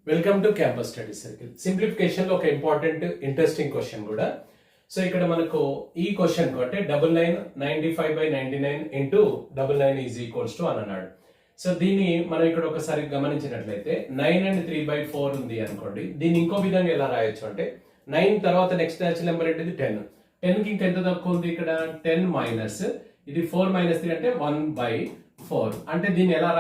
Welcome to campus study circle. Simplification లో ఒక important interesting question కూడా. సో ఇక్కడ మనకు ఈ క్వశ్చన్ అంటే 95/99 ఇంటూ 99 ఈజ్ ఈక్వల్స్ టు అని అన్నాడు. సో దీన్ని మనం ఇక్కడ ఒకసారి గమనించినట్లయితే 9 and 3/4 ఉంది అనుకోండి. దీన్ని ఇంకో విధంగా ఎలా రాయొచ్చు అంటే 9 తర్వాత నెక్స్ట్ న్యాచురల్ నెంబర్ ఏంటిది 10. 10 కి ఇంకా ఎంత తక్కువ ఉంది ఇక్కడ 10 మైనస్ ఇది 4 మైనస్ 3 అంటే 1/4. అంటే దీన్ని ఎలా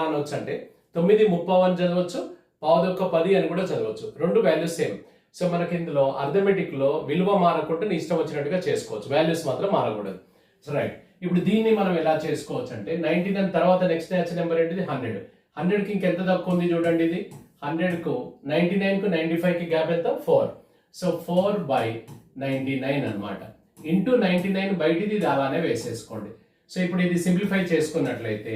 అనవచ్చు అంటే 9/30 చదవచ్చు, 9:10 అని కూడా చదవచ్చు. రెండు వాల్యూస్ సేమ్. సో మనకి ఇందులో అర్థమెటిక్ లో విలువ మారకుండా నీ ఇష్టం వచ్చినట్టుగా చేసుకోవచ్చు, వాల్యూస్ మాత్రం మారకూడదు. సో రైట్, ఇప్పుడు దీన్ని మనం ఎలా చేసుకోవచ్చు అంటే 99 తర్వాత నెక్స్ట్ న్యాచురల్ నెంబర్ ఏంటిది 100. 100 కి ఇంకెంత తక్కువ ఉంది చూడండి, ఇది 100 కు 99 కు 95 కి గ్యాప్ ఎంత 4. సో 4/99 అన్నమాట. ఇంటూ 99 బయటిది ఇది అలానే వేసేసుకోండి. సో ఇప్పుడు ఇది సింప్లిఫై చేసుకున్నట్లయితే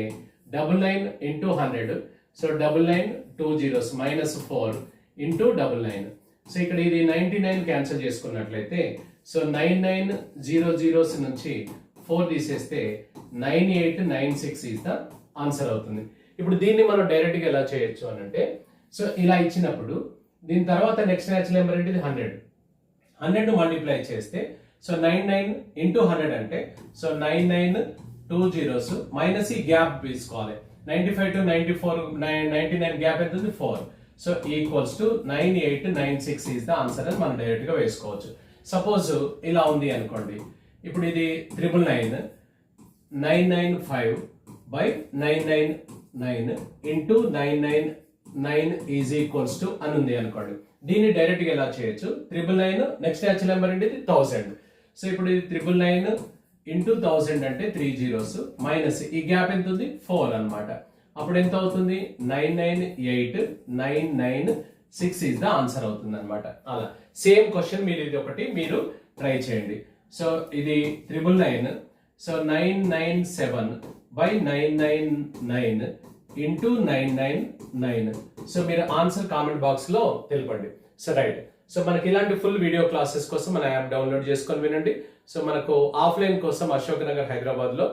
99 into 100. So 99 2 zeros -4 into 99. So ఇక్కడ ఇది 99 క్యాన్సిల్ చేసుకున్నట్లయితే సో 9900 నుంచి 4 తీసేస్తే 9896 ఈజ్ ద ఆన్సర్ అవుతుంది. ఇప్పుడు దీన్ని మనం డైరెక్ట్ గా ఎలా చేయొచ్చు అని అంటే, సో ఇలా ఇచ్చినప్పుడు దీని తర్వాత నెక్స్ట్ న్యాచురల్ నెంబర్ ఏంటిది 100 మల్టిప్లై చేస్తే సో 99 ఇంటూ 100 అంటే సో 9920 మైనస్ ఈ గ్యాప్ తీసుకోవాలి. 95 to 94 99 గ్యాప్ ఎంత ఉంది 4. So equals to 9896 is the answer అని మనం డైరెక్ట్ గా వేసుకోవచ్చు. సపోజ్ ఇలా ఉంది అనుకోండి, ఇప్పుడు ఇది 999 995/999 ఇంటూ 999 ఈజ్ ఈక్వల్స్ టు అని ఉంది అనుకోండి. దీన్ని డైరెక్ట్ గా ఎలా చేయొచ్చు, 999 నెక్స్ట్ న్యాచురల్ నెంబర్ ఏంటిది 1000. సో ఇప్పుడు ఇది 999 ఇంటూ 1000 అంటే 3 zeros మైనస్ ఈ గ్యాప్ ఎంత ఉంది 4 అన్నమాట. అప్పుడు ఎంత అవుతుంది 998996 ఈజ్ ద ఆన్సర్ అవుతుంది అనమాట. అలా సేమ్ క్వశ్చన్ మీరు ఇది ఒకటి మీరు ట్రై చేయండి. సో ఇది 999 సో 997/999 ఇంటూ 999. సో మీరు ఆన్సర్ కామెంట్ బాక్స్ లో తెలపండి. సో రైట్, సో మనకి ఇలాంటి ఫుల్ వీడియో క్లాసెస్ కోసం మన యాప్ డౌన్లోడ్ చేసుకొని వినండి. సో మనకు ఆఫ్లైన్ కోసం అశోక్ నగర్ హైదరాబాద్ లో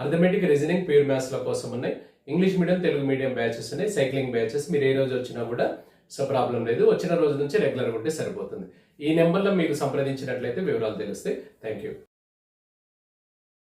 అర్థమెటిక్, రీజనింగ్, ప్యూర్ మ్యాథ్స్ ల కోసం ఉన్నాయి. English medium, Telugu medium batches ఉన్నాయి, సైక్లింగ్ బ్యాచెస్. మీరు ఏ రోజు వచ్చినా కూడా సో ప్రాబ్లం లేదు, వచ్చిన రోజు నుంచి రెగ్యులర్ ఉంటే సరిపోతుంది. ఈ నెంబర్లో మీకు సంప్రదించినట్లయితే వివరాలు తెలుస్తాయి. Thank you.